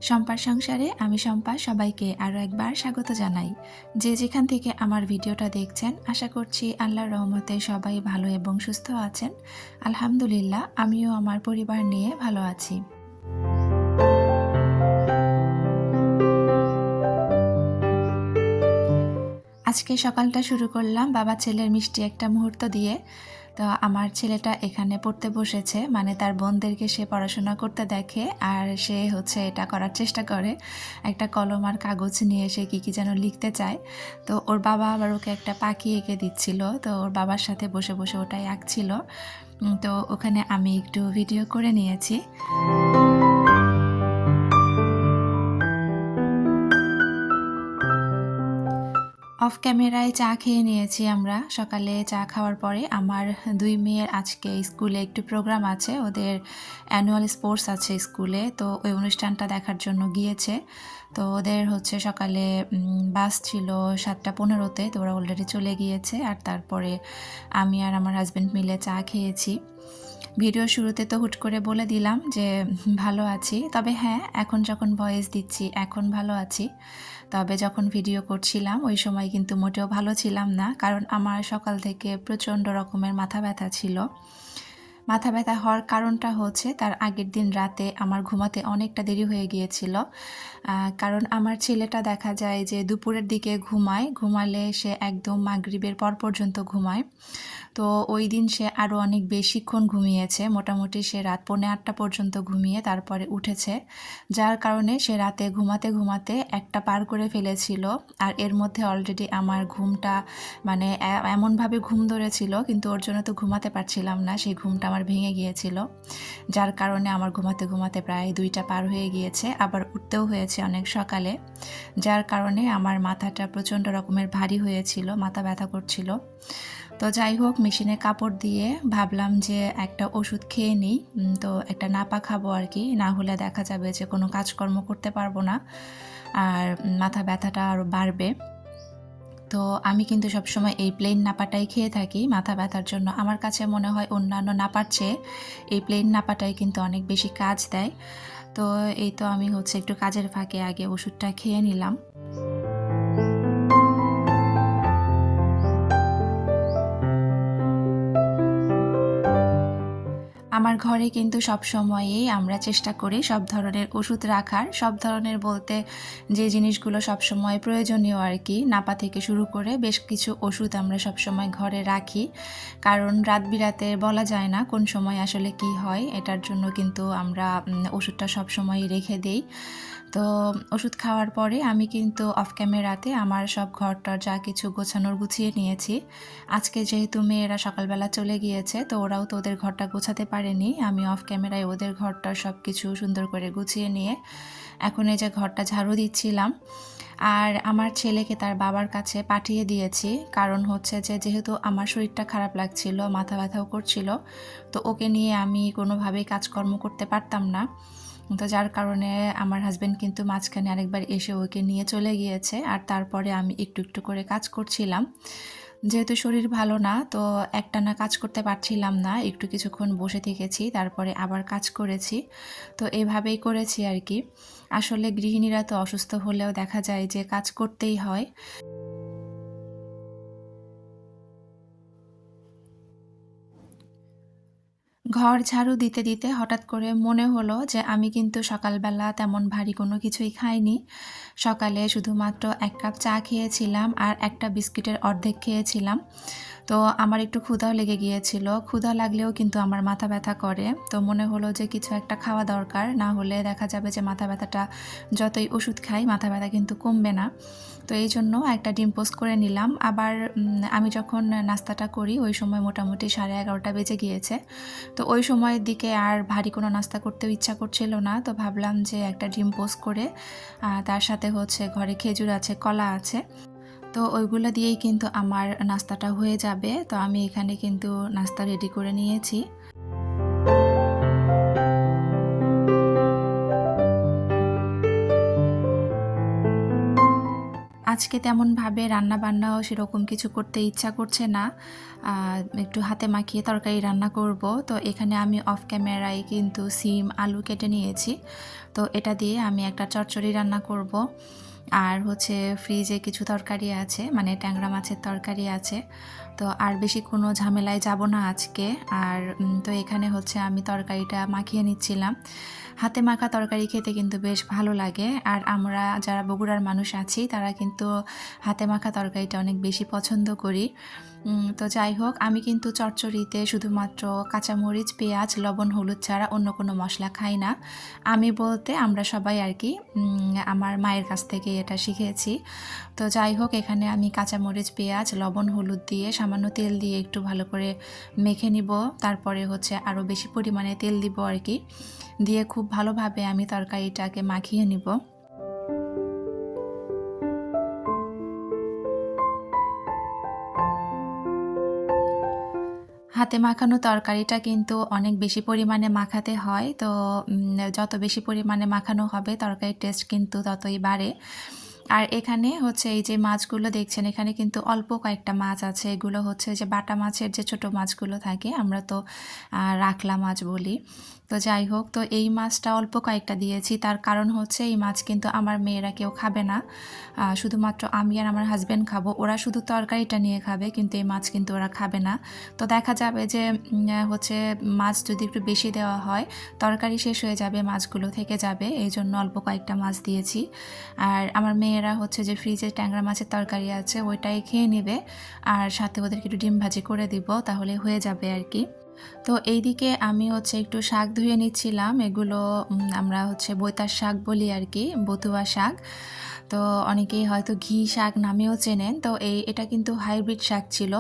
শম্পার সংসারে আমি শম্পা সবাইকে আরও একবার স্বাগত জানাই। যে যেখান থেকে আমার ভিডিওটা দেখছেন আশা করছি আল্লাহর রহমতে সবাই ভালো এবং সুস্থ আছেন। আলহামদুলিল্লাহ, আমিও আমার পরিবার নিয়ে ভালো আছি। আজকে সকালটা শুরু করলাম বাবা ছেলের মিষ্টি একটা মুহূর্ত দিয়ে। তো আমার ছেলেটা এখানে পড়তে বসেছে, মানে তার বোনদেরকে সে পড়াশোনা করতে দেখে আর সে এটা করার চেষ্টা করে। একটা কলম আর কাগজ নিয়ে সে কী যেন লিখতে চায়। তো ওর বাবা আবার ওকে একটা পাখি এঁকে দিচ্ছিল, তো ওর বাবার সাথে বসে বসে ওটাই আঁকছিল। তো ওখানে আমি একটু ভিডিও করে নিয়েছি। অফ ক্যামেরায় চা খেয়ে নিয়েছি আমরা। সকালে চা খাওয়ার পরে আমার দুই মেয়ের আজকে স্কুলে একটু প্রোগ্রাম আছে, ওদের অ্যানুয়াল স্পোর্টস আছে স্কুলে, তো ওই অনুষ্ঠানটা দেখার জন্য গিয়েছে। তো ওদের সকালে বাস ছিল 7:15-তে, তো ওরা অলরেডি চলে গিয়েছে। আর তারপরে আমি আর আমার হাজব্যান্ড মিলে চা খেয়েছি। ভিডিও শুরুতে তো হুট করে বলে দিলাম যে ভালো আছি, তবে হ্যাঁ, এখন যখন ভয়েস দিচ্ছি এখন ভালো আছি। তবে যখন ভিডিও করছিলাম ওই সময় কিন্তু মোটেও ভালো ছিলাম না, কারণ আমার সকাল থেকে প্রচণ্ড রকমের মাথা ব্যথা ছিল। মাথা ব্যথা হওয়ার কারণটা তার আগের দিন রাতে আমার ঘুমাতে অনেকটা দেরি হয়ে গিয়েছিল। কারণ আমার ছেলেটা দেখা যায় যে দুপুরের দিকে ঘুমালে সে একদম মাগরিবের পর পর্যন্ত ঘুমায়। তো ওই দিন সে আরও অনেক বেশিক্ষণ ঘুমিয়েছে, মোটামুটি সে রাত 7:45 পর্যন্ত ঘুমিয়ে তারপরে উঠেছে। যার কারণে সে রাতে ঘুমাতে ঘুমাতে 1টা পার করে ফেলেছিল। আর এর মধ্যে অলরেডি আমার ঘুমটা মানে এমনভাবে ঘুম ধরেছিল, কিন্তু ওর জন্য তো ঘুমাতে পারছিলাম না, সেই ঘুমটা আমার ভেঙে গিয়েছিল। যার কারণে আমার ঘুমাতে ঘুমাতে প্রায় 2টা পার হয়ে গিয়েছে, আবার উঠতেও হয়েছে অনেক সকালে। যার কারণে আমার মাথাটা প্রচণ্ড রকমের ভারী হয়েছিল, মাথা ব্যথা করছিল। তো যাই হোক, মেশিনে কাপড় দিয়ে ভাবলাম যে একটা ওষুধ খেয়ে নিই। তো একটা নাপা খাবো আর কি, না হলে দেখা যাবে যে কোনো কাজকর্ম করতে পারবো না, আর মাথা ব্যথাটা আরও বাড়বে। তো আমি কিন্তু সবসময় এই প্লেন নাপাটাই খেয়ে থাকি মাথা ব্যথার জন্য। আমার কাছে মনে হয় অন্যান্য নাপার চেয়ে এই প্লেন নাপাটাই কিন্তু অনেক বেশি কাজ দেয়। তো এই তো আমি একটু কাজের ফাঁকে আগে ওষুধটা খেয়ে নিলাম। আমার ঘরে কিন্তু সবসময়ই আমরা চেষ্টা করি সব ধরনের ওষুধ রাখার। সব ধরনের বলতে যে জিনিসগুলো সবসময় প্রয়োজনীয় আর কি, নাপা থেকে শুরু করে বেশ কিছু ওষুধ আমরা সবসময় ঘরে রাখি। কারণ রাত বিরাতে বলা যায় না কোন সময় আসলে কি হয়, এটার জন্য কিন্তু আমরা ওষুধটা সবসময়ই রেখে দেই। তো ওষুধ খাওয়ার পরে আমি কিন্তু অফ ক্যামেরাতে আমার সব ঘরটার যা কিছু গোছানোর গুছিয়ে নিয়েছি। আজকে যেহেতু মেয়েরা সকালবেলা চলে গিয়েছে, তো ওরাও তো ওদের ঘরটা গোছাতে পারেনি। আমি অফ ক্যামেরায় ওদের ঘরটা সব কিছু সুন্দর করে গুছিয়ে নিয়ে এখন এই যে ঘরটা ঝাড়ু দিচ্ছিলাম। আর আমার ছেলেকে তার বাবার কাছে পাঠিয়ে দিয়েছি, কারণ যেহেতু আমার শরীরটা খারাপ লাগছিল, মাথা ব্যথাও করছিল, তো ওকে নিয়ে আমি কোনোভাবেই কাজকর্ম করতে পারতাম না। তো যার কারণে আমার হাজব্যান্ড কিন্তু মাঝখানে আরেকবার এসে ওকে নিয়ে চলে গিয়েছে, আর তারপরে আমি একটু একটু করে কাজ করছিলাম। যেহেতু শরীর ভালো না, তো একটানা কাজ করতে পারছিলাম না, একটু কিছুক্ষণ বসে থেকেছি, তারপরে আবার কাজ করেছি। তো এভাবেই করেছি আর কি। আসলে গৃহিণীরা তো অসুস্থ হলেও দেখা যায় যে কাজ করতেই হয়। ঘর ঝাড়ু দিতে দিতে হঠাৎ করে মনে হলো যে আমি কিন্তু সকালবেলা তেমন ভারী কোনো কিছুই খাইনি। সকালে শুধুমাত্র 1 কাপ চা খেয়েছিলাম আর একটা বিস্কিটের অর্ধেক খেয়েছিলাম। তো আমার একটু ক্ষুধাও লেগে গিয়েছিল। ক্ষুধা লাগলেও কিন্তু আমার মাথা ব্যথা করে। তো মনে হলো যে কিছু একটা খাওয়া দরকার, না হলে দেখা যাবে যে মাথা ব্যথাটা যতই ওষুধ খাই মাথা ব্যথা কিন্তু কমবে না। তো এইজন্য একটা ডিম পোস্ট করে নিলাম। আবার আমি যখন নাস্তাটা করি ওই সময় মোটামুটি 11:30 বেজে গিয়েছে। তো ওই সময়ের দিকে আর ভারী কোনো নাস্তা করতেও ইচ্ছা করছিল না। তো ভাবলাম যে একটা ডিম পোস্ট করে তার সাথে ঘরে খেজুর আছে, কলা আছে। তো ওইগুলো দিয়েই কিন্তু আমার নাস্তাটা হয়ে যাবে। তো আমি এখানে কিন্তু নাস্তা রেডি করে নিয়েছি। আজকে তেমনভাবে রান্নাবান্নাও সেরকম কিছু করতে ইচ্ছা করছে না। একটু হাতে মাখিয়ে তরকারি রান্না করব। তো এখানে আমি অফ ক্যামেরায় কিন্তু সিম, আলু কেটে নিয়েছি। তো এটা দিয়ে আমি একটা চচ্চড়ি রান্না করব। আর হচ্ছে ফ্রিজে কিছু তরকারি আছে, মানে ট্যাংরা মাছের তরকারি আছে। তো আর বেশি কোনো ঝামেলায় যাব না আজকে। আর তো এখানে হচ্ছে আমি তরকারিটা মাখিয়ে নিচ্ছিলাম। হাতে মাখা তরকারি খেতে কিন্তু বেশ ভালো লাগে। আর আমরা যারা বগুড়ার মানুষ আছি তারা কিন্তু হাতে মাখা তরকারিটা অনেক বেশি পছন্দ করি। তো যাই হোক, আমি কিন্তু চচ্চড়িতে শুধুমাত্র কাঁচামরিচ, পেঁয়াজ, লবণ, হলুদ ছাড়া অন্য কোনো মশলা খাই না। আমি বলতে আমরা সবাই আর কি আমার মায়ের কাছ থেকে এটা শিখেছি। তো যাই হোক, এখানে আমি কাঁচামরিচ, পেঁয়াজ, লবণ, হলুদ দিয়ে সামান্য তেল দিয়ে একটু ভালো করে মেখে নিব। তারপরে হচ্ছে আরও বেশি পরিমাণে তেল দিব আর কি, দিয়ে খুব ভালোভাবে আমি তরকারিটাকে মাখিয়ে নিব। হাতে মাখানো তরকারিটা কিন্তু অনেক বেশি পরিমাণে মাখাতে হয়। তো যত বেশি পরিমাণে মাখানো হবে তরকারির টেস্ট কিন্তু ততই বাড়ে। আর এখানে হচ্ছে এই যে মাছগুলো দেখছেন, এখানে কিন্তু অল্প কয়েকটা মাছ আছে। এগুলো হচ্ছে যে বাটা মাছের যে ছোট মাছগুলো থাকে, আমরা তো রাখলা মাছ বলি। তো যাই হোক, তো এই মাছটা অল্প কয়েকটা দিয়েছি। তার কারণ হচ্ছে এই মাছ কিন্তু আমার মেয়েরা কেউ খাবে না, শুধুমাত্র আমি আর আমার হাজব্যান্ড খাবো। ওরা শুধু তরকারিটা নিয়ে খাবে, কিন্তু এই মাছ কিন্তু ওরা খাবে না। তো দেখা যাবে যে হচ্ছে মাছ যদি একটু বেশি দেওয়া হয় তরকারি শেষ হয়ে যাবে, মাছগুলো থেকে যাবে। এই জন্য অল্প কয়েকটা মাছ দিয়েছি। আর আমার মেয়েরা হচ্ছে যে ফ্রিজে ট্যাংরা মাছের তরকারি আছে ওইটাই খেয়ে নেবে, আর সাথে ওদেরকে একটু ডিম ভাজি করে দিব, তাহলে হয়ে যাবে আর কি। তো এইদিকে আমি হচ্ছে একটু শাক ধুয়ে নিচ্ছিলাম। এগুলো আমরা হচ্ছে বৈতার শাক বলি আর কি, বতুয়া শাক। তো অনেকেই হয়তো ঘি শাক নামেও চেনেন। তো এটা কিন্তু হাইব্রিড শাক ছিল।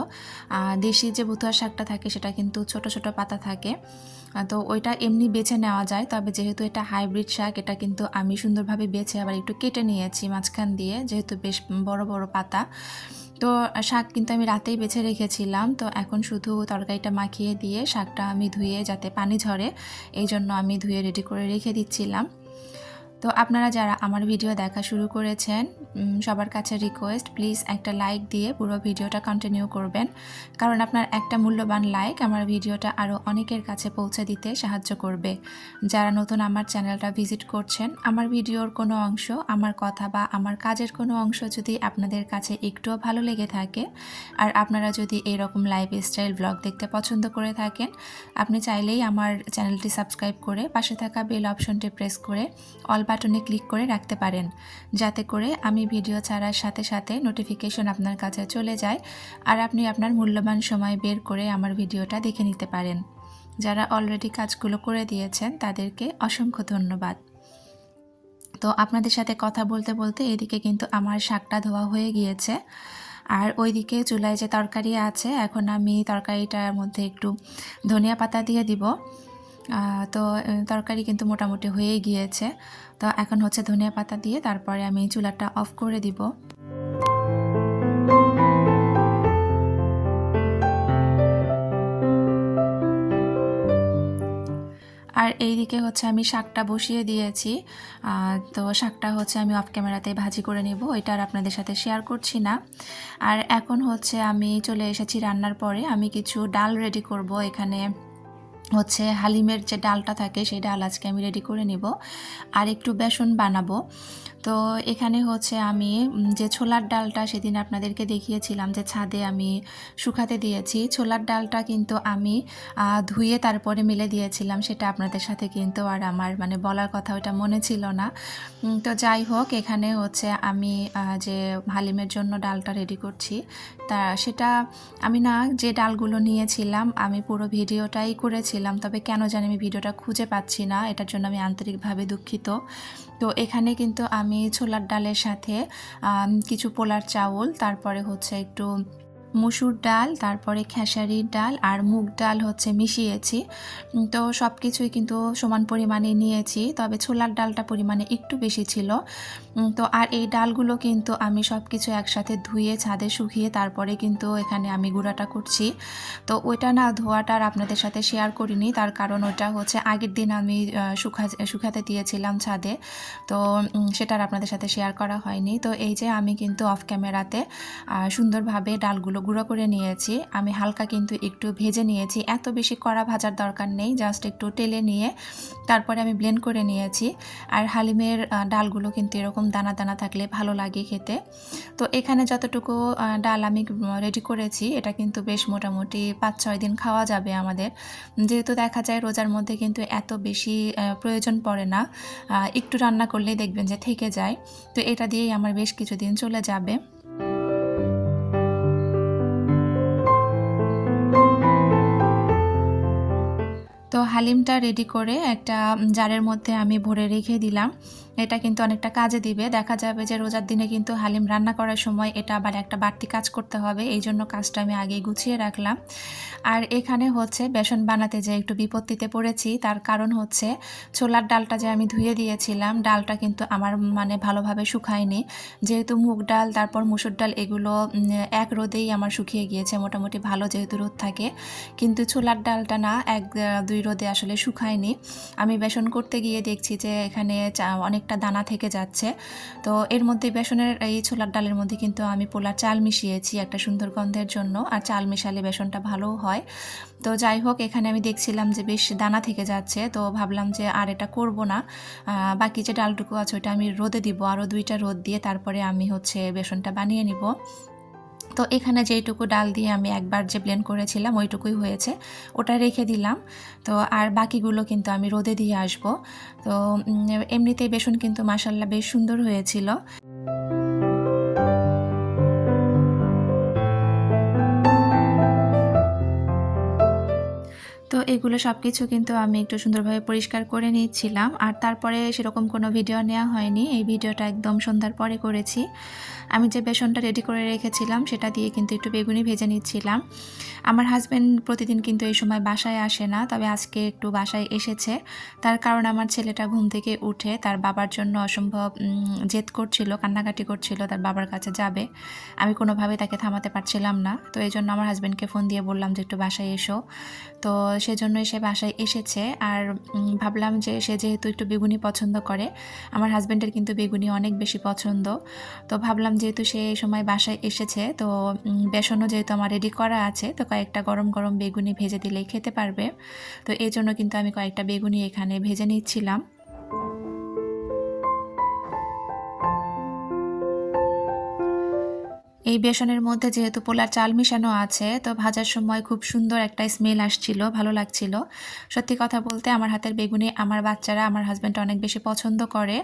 দেশি যে বতুয়া শাকটা থাকে সেটা কিন্তু ছোট ছোট পাতা থাকে। তো ওইটা এমনি বেছে নেওয়া যায়, তবে যেহেতু এটা হাইব্রিড শাক, এটা কিন্তু আমি সুন্দরভাবে বেছে আবার একটু কেটে নিয়েছি মাঝখান দিয়ে, যেহেতু বেশ বড় বড় পাতা। তো শাক কিন্তু আমি রাতেই বেছে রেখেছিলাম। তো এখন শুধু তরকারিটা মাখিয়ে দিয়ে শাকটা আমি ধুয়ে, যাতে পানি ঝরে এই জন্য আমি ধুয়ে রেডি করে রেখে দিচ্ছিলাম। তো আপনারা যারা আমার ভিডিও দেখা শুরু করেছেন, সবার কাছে রিকোয়েস্ট, প্লিজ একটা লাইক দিয়ে পুরো ভিডিওটা কন্টিনিউ করবেন, কারণ আপনার একটা মূল্যবান লাইক আমার ভিডিওটা আরও অনেকের কাছে পৌঁছে দিতে সাহায্য করবে। যারা নতুন আমার চ্যানেলটা ভিজিট করছেন, আমার ভিডিওর কোনো অংশ, আমার কথা বা আমার কাজের কোনো অংশ যদি আপনাদের কাছে একটুও ভালো লেগে থাকে, আর আপনারা যদি এইরকম লাইফস্টাইল ব্লগ দেখতে পছন্দ করে থাকেন, আপনি চাইলেই আমার চ্যানেলটি সাবস্ক্রাইব করে পাশে থাকা বেল অপশনটি প্রেস করে অল বাটনে ক্লিক করে রাখতে পারেন, যাতে করে আমি ভিডিও ছাড়ার সাথে সাথে নোটিফিকেশন আপনার কাছে চলে যায়, আর আপনি আপনার মূল্যবান সময় বের করে আমার ভিডিওটা দেখে নিতে পারেন। যারা অলরেডি কাজগুলো করে দিয়েছেন তাদেরকে অসংখ্য ধন্যবাদ। তো আপনাদের সাথে কথা বলতে বলতে এদিকে কিন্তু আমার শাকটা ধোয়া হয়ে গিয়েছে, আর ওইদিকে চুলায় যে তরকারি আছে, এখন আমি তরকারিটার মধ্যে একটু ধনিয়া পাতা দিয়ে দিব। তো তরকারি কিন্তু মোটামুটি হয়েই গিয়েছে। তো এখন হচ্ছে ধনিয়া পাতা দিয়ে তারপরে আমি চুলাটা অফ করে দিব। আর এইদিকে হচ্ছে আমি শাকটা বসিয়ে দিয়েছি। তো শাকটা হচ্ছে আমি অফ ক্যামেরাতে ভাজি করে নেব, ওইটা আর আপনাদের সাথে শেয়ার করছি না। আর এখন হচ্ছে আমি চলে এসেছি রান্নার পরে, আমি কিছু ডাল রেডি করব। এখানে হচ্ছে হালিমের যে ডালটা থাকে সেই ডাল আজকে আমি রেডি করে নেব, আর একটু বেসন বানাবো। তো এখানে হচ্ছে আমি যে ছোলার ডালটা সেদিন আপনাদেরকে দেখিয়েছিলাম যে ছাদে আমি শুকাতে দিয়েছি, ছোলার ডালটা কিন্তু আমি ধুয়ে তারপরে মেলে দিয়েছিলাম, সেটা আপনাদের সাথে কিন্তু আর আমার মানে বলার কথা ওটা মনে ছিল না। তো যাই হোক, এখানে হচ্ছে আমি যে হালিমের জন্য ডালটা রেডি করছি, তা সেটা আমি না যে ডালগুলো নিয়েছিলাম আমি পুরো ভিডিওটাই করেছিলাম, তবে কেন জানি আমি ভিডিওটা খুঁজে পাচ্ছি না, এটার জন্য আমি আন্তরিকভাবে দুঃখিত। তো এখানে কিন্তু আমি ছোলার ডালের সাথে কিছু পোলার চাউল, তারপরে হচ্ছে একটু মসুর ডাল, তারপরে খেসারির ডাল আর মুগ ডাল হচ্ছে মিশিয়েছি। তো সব কিছুই কিন্তু সমান পরিমাণে নিয়েছি, তবে ছোলার ডালটা পরিমাণে একটু বেশি ছিল। তো আর এই ডালগুলো কিন্তু আমি সব কিছু একসাথে ধুয়ে ছাদে শুকিয়ে তারপরে কিন্তু এখানে আমি গুঁড়াটা করছি। তো ওইটা না ধোয়াটা আর আপনাদের সাথে শেয়ার করিনি, তার কারণ ওটা হচ্ছে আগের দিন আমি শুকাতে দিয়েছিলাম ছাদে, তো সেটা আর আপনাদের সাথে শেয়ার করা হয়নি। তো এই যে আমি কিন্তু অফ ক্যামেরাতে সুন্দরভাবে ডালগুলো গুঁড়ো করে নিয়েছি। আমি হালকা কিন্তু একটু ভেজে নিয়েছি, এত বেশি কড়া ভাজার দরকার নেই, জাস্ট একটু টেলে নিয়ে তারপরে আমি ব্লেন্ড করে নিয়েছি। আর হালিমের ডালগুলো কিন্তু এরকম দানা দানা থাকলে ভালো লাগে খেতে। তো এখানে যতটুকু ডাল আমি রেডি করেছি এটা কিন্তু বেশ মোটামুটি 5-6 দিন খাওয়া যাবে আমাদের, যেহেতু দেখা যায় রোজার মধ্যে কিন্তু এত বেশি প্রয়োজন পড়ে না, একটু রান্না করলেই দেখবেন যে থেকে যায়। তো এটা দিয়েই আমার বেশ কিছুদিন চলে যাবে। তো হালিমটা রেডি করে একটা জারের মধ্যে আমি ভরে রেখে দিলাম। এটা কিন্তু অনেকটা কাজে দিবে। দেখা যাবে যে রোজার দিনে কিন্তু হালিম রান্না করার সময় এটা আবার একটা বাড়তি কাজ করতে হবে, এই জন্য কাজটা আমি আগেই গুছিয়ে রাখলাম। আর এখানে হচ্ছে বেসন বানাতে যে একটু বিপত্তিতে পড়েছি, তার কারণ হচ্ছে ছোলার ডালটা যে আমি ধুয়ে দিয়েছিলাম, ডালটা কিন্তু আমার মানে ভালোভাবে শুকায়নি। যেহেতু মুগ ডাল তারপর মসুর ডাল এগুলো এক রোদেই আমার শুকিয়ে গিয়েছে মোটামুটি ভালো, যেহেতু রোদ থাকে, কিন্তু ছোলার ডালটা না 1-2 রোদে আসলে শুকায়নি। আমি বেসন করতে গিয়ে দেখছি যে এখানে অনেকটা দানা থেকে যাচ্ছে। তো এর মধ্যে বেসনের এই ছোলার ডালের মধ্যে কিন্তু আমি পোলার চাল মিশিয়েছি একটা সুন্দর গন্ধের জন্য, আর চাল মেশালে বেসনটা ভালোও হয়। তো যাই হোক, এখানে আমি দেখছিলাম যে বেশ দানা থেকে যাচ্ছে, তো ভাবলাম যে আর এটা করব না, বাকি যে ডালটুকু আছে ওটা আমি রোদে দিব, আরও 2টা রোদ দিয়ে তারপরে আমি হচ্ছে বেসনটা বানিয়ে নিব। তো এখানে যেইটুকু ডাল দিয়ে আমি একবার যে ব্লেন্ড করেছিলাম ওইটুকুই হয়েছে, ওটা রেখে দিলাম। তো আর বাকিগুলো কিন্তু আমি রোদে দিয়ে আসব। তো এমনিতেই বেসন কিন্তু মাশাআল্লাহ বেশ সুন্দর হয়েছিল। তো এগুলো সব কিছু কিন্তু আমি একটু সুন্দরভাবে পরিষ্কার করে নিচ্ছিলাম, আর তারপরে সেরকম কোনো ভিডিও নেওয়া হয়নি, এই ভিডিওটা একদম সন্ধ্যার পরে করেছি। আমি যে বেসনটা রেডি করে রেখেছিলাম সেটা দিয়ে কিন্তু একটু বেগুনি ভেজে নিচ্ছিলাম। আমার হাজব্যান্ড প্রতিদিন কিন্তু এই সময় বাসায় আসে না, তবে আজকে একটু বাসায় এসেছে। তার কারণ আমার ছেলেটা ঘুম থেকে উঠে তার বাবার জন্য অসম্ভব জেদ করছিল, কান্নাকাটি করছিল, তার বাবার কাছে যাবে। আমি কোনোভাবেই তাকে থামাতে পারছিলাম না, তো এই জন্য আমার হাজব্যান্ডকে ফোন দিয়ে বললাম যে একটু বাসায় এসো। তো সেজন্যই সে বাসায় এসেছে। আর ভাবলাম যে সে যেহেতু একটু বেগুনি পছন্দ করে, আমার হাজব্যান্ডের কিন্তু বেগুনি অনেক বেশি পছন্দ, তো ভাবলাম যেহেতু সে এই সময় বাসায় এসেছে, তো বেসনও যেহেতু আমার রেডি করা আছে, তো কয়েকটা গরম গরম বেগুনি ভেজে দিলেই খেতে পারবে। তো এই জন্য কিন্তু আমি কয়েকটা বেগুনি এখানে ভেজে নিচ্ছিলাম। এই বেসনের মধ্যে যেহেতু পোলার চাল মিশানো আছে, তো ভাজার সময় খুব সুন্দর একটা স্মেল আসছিল, ভালো লাগছিল। সত্যি কথা বলতে আমার হাতের বেগুনি আমার বাচ্চারা, আমার হাজব্যান্ড অনেক বেশি পছন্দ করে।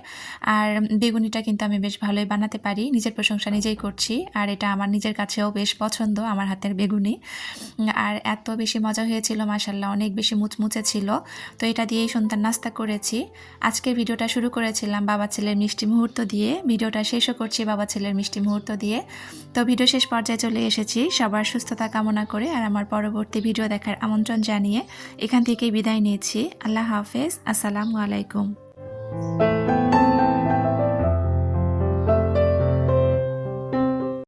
আর বেগুনিটা কিন্তু আমি বেশ ভালোই বানাতে পারি, নিজের প্রশংসা নিজেই করছি। আর এটা আমার নিজের কাছেও বেশ পছন্দ আমার হাতের বেগুনি। আর এত বেশি মজা হয়েছিল মাশাআল্লাহ, অনেক বেশি মুচমুচে ছিল। তো এটা দিয়েই সন্ধ্যার নাস্তা করেছি। আজকের ভিডিওটা শুরু করেছিলাম বাবা ছেলের মিষ্টি মুহূর্ত দিয়ে, ভিডিওটা শেষও করছি বাবা ছেলের মিষ্টি মুহূর্ত দিয়ে। তো ভিডিও শেষ পর্যায়ে চলে এসেছি, সবার সুস্থতা কামনা করে আর আমার পরবর্তী ভিডিও দেখার আমন্ত্রণ জানিয়ে এখান থেকেই বিদায় নিচ্ছি। আল্লাহ হাফেজ, আসসালামু আলাইকুম।